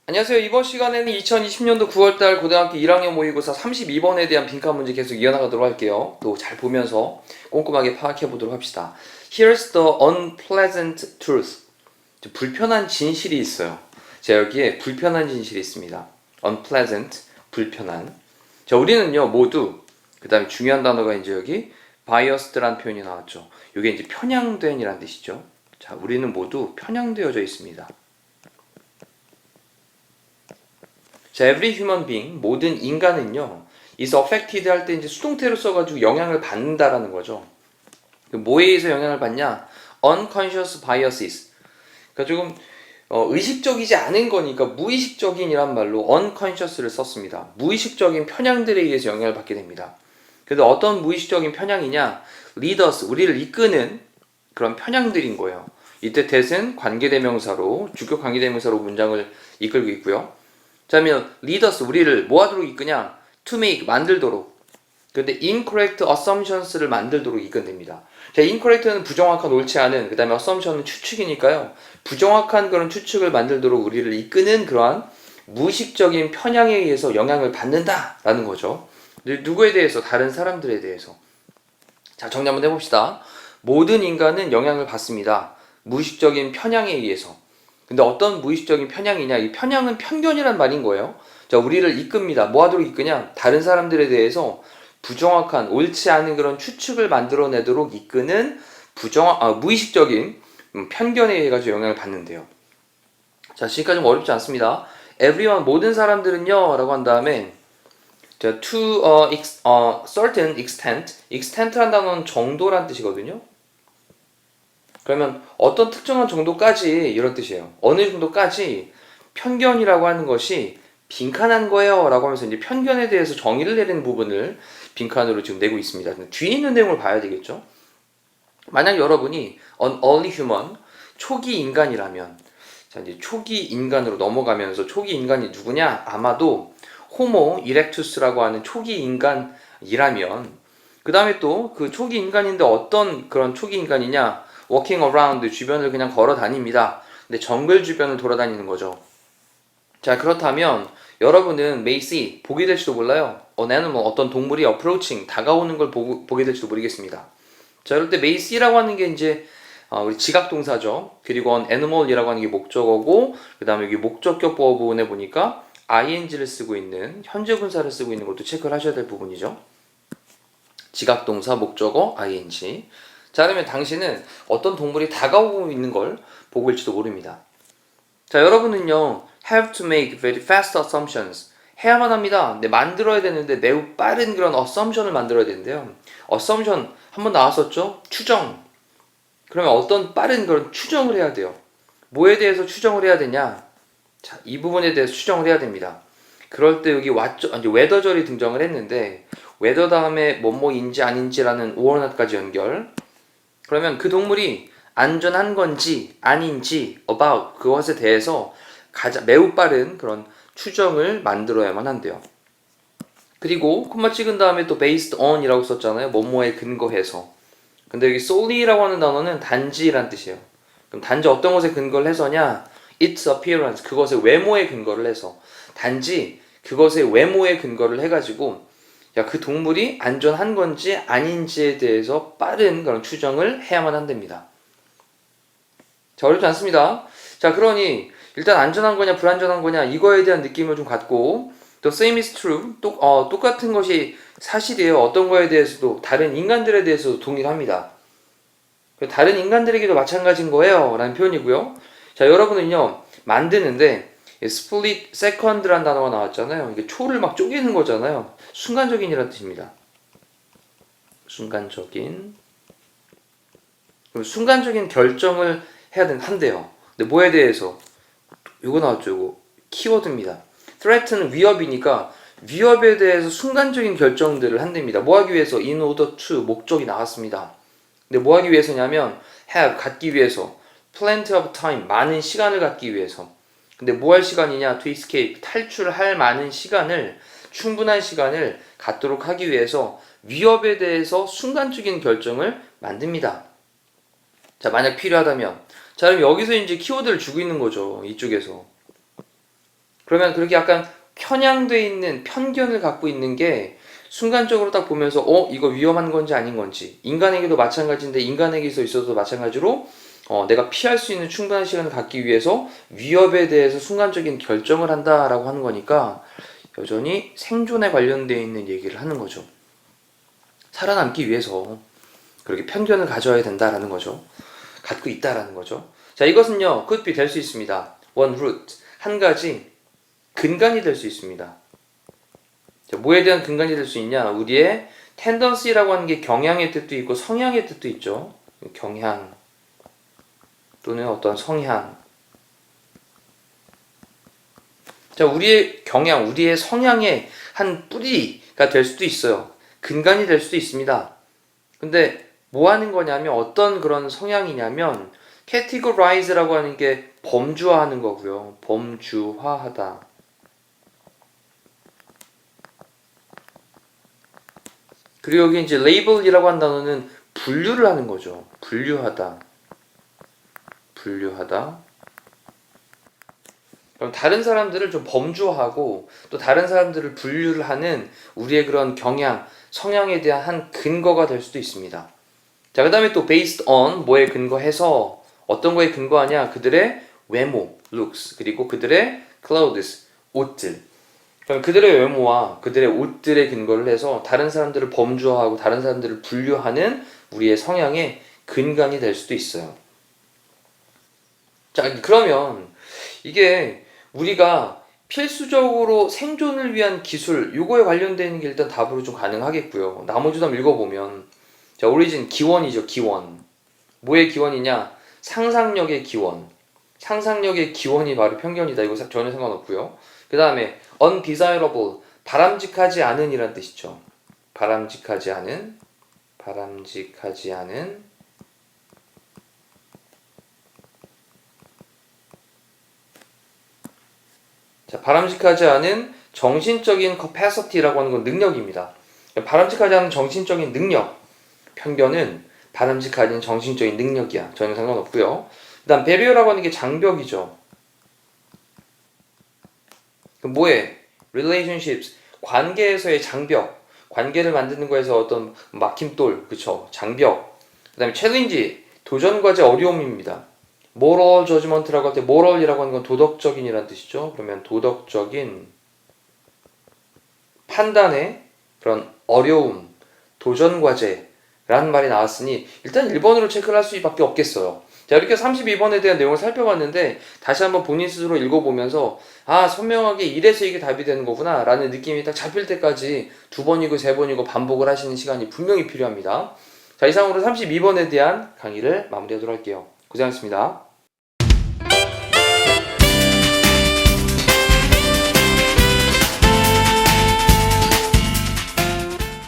안녕하세요. 이번 시간에는 2020년도 9월달 고등학교 1학년 모의고사 32번에 대한 빈칸 문제 계속 이어나가도록 할게요. 또 잘 보면서 꼼꼼하게 파악해 보도록 합시다. Here's the unpleasant truth. 불편한 진실이 있어요. 자, 여기에 불편한 진실이 있습니다. unpleasant, 불편한. 자, 우리는요, 모두, 그 다음에 중요한 단어가 이제 여기 biased라는 표현이 나왔죠. 이게 이제 편향된이라는 뜻이죠. 자, 우리는 모두 편향되어져 있습니다. 자, every human being, 모든 인간은요, is affected 할 때 이제 수동태로 써가지고 영향을 받는다라는 거죠. 뭐에 의해서 영향을 받냐? unconscious biases. 그러니까 조금 의식적이지 않은 거니까 무의식적인이란 말로 unconscious를 썼습니다. 무의식적인 편향들에 의해서 영향을 받게 됩니다. 그래서 어떤 무의식적인 편향이냐? leaders, 우리를 이끄는 그런 편향들인 거예요. 이때 that은 관계대명사로, 주격 관계대명사로 문장을 이끌고 있고요. 자, 그러면 leaders, 우리를 뭐 하도록 이끄냐? to make, 만들도록. 근데 incorrect assumptions를 만들도록 이끈답니다. 자, incorrect는 부정확한, 옳지 않은, 그 다음에 assumption은 추측이니까요. 부정확한 그런 추측을 만들도록 우리를 이끄는 그러한 무의식적인 편향에 의해서 영향을 받는다라는 거죠. 누구에 대해서? 다른 사람들에 대해서. 자, 정리 한번 해봅시다. 모든 인간은 영향을 받습니다. 무의식적인 편향에 의해서. 근데 어떤 무의식적인 편향이냐? 이 편향은 편견이란 말인 거예요. 자, 우리를 이끕니다. 뭐 하도록 이끄냐? 다른 사람들에 대해서 부정확한, 옳지 않은 그런 추측을 만들어내도록 이끄는 무의식적인 편견에 의해 가지고 영향을 받는데요. 자, 지금까지 좀 어렵지 않습니다. everyone, 모든 사람들은요, 라고 한 다음에 자, to a certain extent, extent란 단어는 정도란 뜻이거든요. 그러면 어떤 특정한 정도까지 이런 뜻이에요. 어느 정도까지 편견이라고 하는 것이 빈칸한 거예요 라고 하면서 이제 편견에 대해서 정의를 내리는 부분을 빈칸으로 지금 내고 있습니다. 뒤에 있는 내용을 봐야 되겠죠. 만약 여러분이 an early human, 초기 인간이라면, 자, 이제 초기 인간으로 넘어가면서 초기 인간이 누구냐? 아마도 호모 이렉투스라고 하는 초기 인간이라면, 그 다음에 또 그 초기 인간인데 어떤 그런 초기 인간이냐? walking around, 주변을 그냥 걸어 다닙니다. 근데 정글 주변을 돌아다니는 거죠. 자, 그렇다면 여러분은 may see, 보게 될지도 몰라요. an animal, 어떤 동물이 approaching, 다가오는 걸 보게 될지도 모르겠습니다. 자, 이럴 때 may see라고 하는 게 이제 우리 지각 동사죠. 그리고 an animal이라고 하는 게 목적어고, 그 다음에 여기 목적격 부분에 보니까 ing를 쓰고 있는, 현재 분사를 쓰고 있는 것도 체크를 하셔야 될 부분이죠. 지각 동사, 목적어, ing. 자, 그러면 당신은 어떤 동물이 다가오고 있는 걸 보고 있을지도 모릅니다. 자, 여러분은요, have to make very fast assumptions. 해야만 합니다. 근데 만들어야 되는데 매우 빠른 그런 assumption을 만들어야 되는데요. assumption 한번 나왔었죠? 추정. 그러면 어떤 빠른 그런 추정을 해야 돼요. 뭐에 대해서 추정을 해야 되냐? 자, 이 부분에 대해서 추정을 해야 됩니다. 그럴 때 여기 whether절이 등장을 했는데 whether 다음에 뭐뭐인지 아닌지라는 whatnot까지 연결. 그러면 그 동물이 안전한 건지 아닌지 about 그것에 대해서 매우 빠른 그런 추정을 만들어야만 한대요. 그리고 콤마 찍은 다음에 또 based on이라고 썼잖아요. 뭐뭐에 근거해서. 근데 여기 solely라고 하는 단어는 단지란 뜻이에요. 그럼 단지 어떤 것에 근거를 해서냐? its appearance, 그것의 외모에 근거를 해서. 단지 그것의 외모에 근거를 해가지고 야, 그 동물이 안전한 건지 아닌지에 대해서 빠른 그런 추정을 해야만 한답니다. 자, 어렵지 않습니다. 자, 그러니 일단 안전한 거냐 불안전한 거냐 이거에 대한 느낌을 좀 갖고 the same is true, 똑같은 것이 사실이에요. 어떤 거에 대해서도 다른 인간들에 대해서도 동일합니다. 다른 인간들에게도 마찬가지인 거예요 라는 표현이고요. 자, 여러분은요 만드는데 split second라는 단어가 나왔잖아요. 이게 초를 막 쪼개는 거잖아요. 순간적인이라는 뜻입니다. 순간적인 결정을 해야 한대요. 근데 뭐에 대해서? 이거 나왔죠. 이거 키워드입니다. threat는 위협이니까 위협에 대해서 순간적인 결정들을 한답니다. 뭐 하기 위해서? in order to, 목적이 나왔습니다. 근데 뭐 하기 위해서냐면 have, 갖기 위해서, plenty of time, 많은 시간을 갖기 위해서. 근데 뭐 할 시간이냐? to escape, 탈출할 많은 시간을, 충분한 시간을 갖도록 하기 위해서 위협에 대해서 순간적인 결정을 만듭니다. 자, 만약 필요하다면. 자, 그럼 여기서 이제 키워드를 주고 있는 거죠. 이쪽에서. 그러면 그렇게 약간 편향돼 있는 편견을 갖고 있는 게 순간적으로 딱 보면서 이거 위험한 건지 아닌 건지, 인간에게도 마찬가지인데 인간에게 있어도 마찬가지로 내가 피할 수 있는 충분한 시간을 갖기 위해서 위협에 대해서 순간적인 결정을 한다라고 하는 거니까 여전히 생존에 관련되어 있는 얘기를 하는 거죠. 살아남기 위해서 그렇게 편견을 가져야 된다라는 거죠. 갖고 있다라는 거죠. 자, 이것은요, could be 될 수 있습니다. one root, 한 가지 근간이 될 수 있습니다. 자, 뭐에 대한 근간이 될 수 있냐? 우리의 tendency라고 하는 게 경향의 뜻도 있고 성향의 뜻도 있죠. 경향 또는 어떤 성향. 자, 우리의 경향, 우리의 성향의 한 뿌리가 될 수도 있어요. 근간이 될 수도 있습니다. 근데 뭐 하는 거냐면 어떤 그런 성향이냐면 categorize라고 하는 게 범주화하는 거고요. 범주화하다. 그리고 여기 이제 label이라고 한 단어는 분류를 하는 거죠. 분류하다. 분류하다. 그럼 다른 사람들을 좀 범주화하고 또 다른 사람들을 분류를 하는 우리의 그런 경향, 성향에 대한 한 근거가 될 수도 있습니다. 자, 그 다음에 또 based on 뭐에 근거해서 어떤 거에 근거하냐? 그들의 외모, looks, 그리고 그들의 clothes, 옷들. 그럼 그들의 외모와 그들의 옷들에 근거를 해서 다른 사람들을 범주화하고 다른 사람들을 분류하는 우리의 성향의 근간이 될 수도 있어요. 자, 그러면 이게 우리가 필수적으로 생존을 위한 기술, 요거에 관련되는 게 일단 답으로 좀 가능하겠고요. 나머지도 한번 읽어보면, 자, 오리진, 기원이죠, 기원. 뭐의 기원이냐? 상상력의 기원. 상상력의 기원이 바로 편견이다. 이거 전혀 상관없고요. 그 다음에 undesirable, 바람직하지 않은 이란 뜻이죠. 바람직하지 않은. 자, 바람직하지 않은 정신적인 capacity라고 하는 건 능력입니다. 바람직하지 않은 정신적인 능력, 편견은 바람직하지 않은 정신적인 능력이야. 전혀 상관없고요. 그 다음 barrier라고 하는 게 장벽이죠. 그럼 뭐에? relationships, 관계에서의 장벽, 관계를 만드는 거에서 어떤 막힘돌, 그쵸? 장벽. 그 다음에 challenge, 도전과제 어려움입니다. moral judgment라고 할 때 moral이라고 하는 건 도덕적인이라는 뜻이죠. 그러면 도덕적인 판단의 그런 어려움, 도전과제라는 말이 나왔으니 일단 1번으로 체크를 할 수밖에 없겠어요. 자, 이렇게 32번에 대한 내용을 살펴봤는데 다시 한번 본인 스스로 읽어보면서 선명하게 이래서 이게 답이 되는 거구나 라는 느낌이 딱 잡힐 때까지 2번이고 3번이고 반복을 하시는 시간이 분명히 필요합니다. 자, 이상으로 32번에 대한 강의를 마무리하도록 할게요. 고생하셨습니다.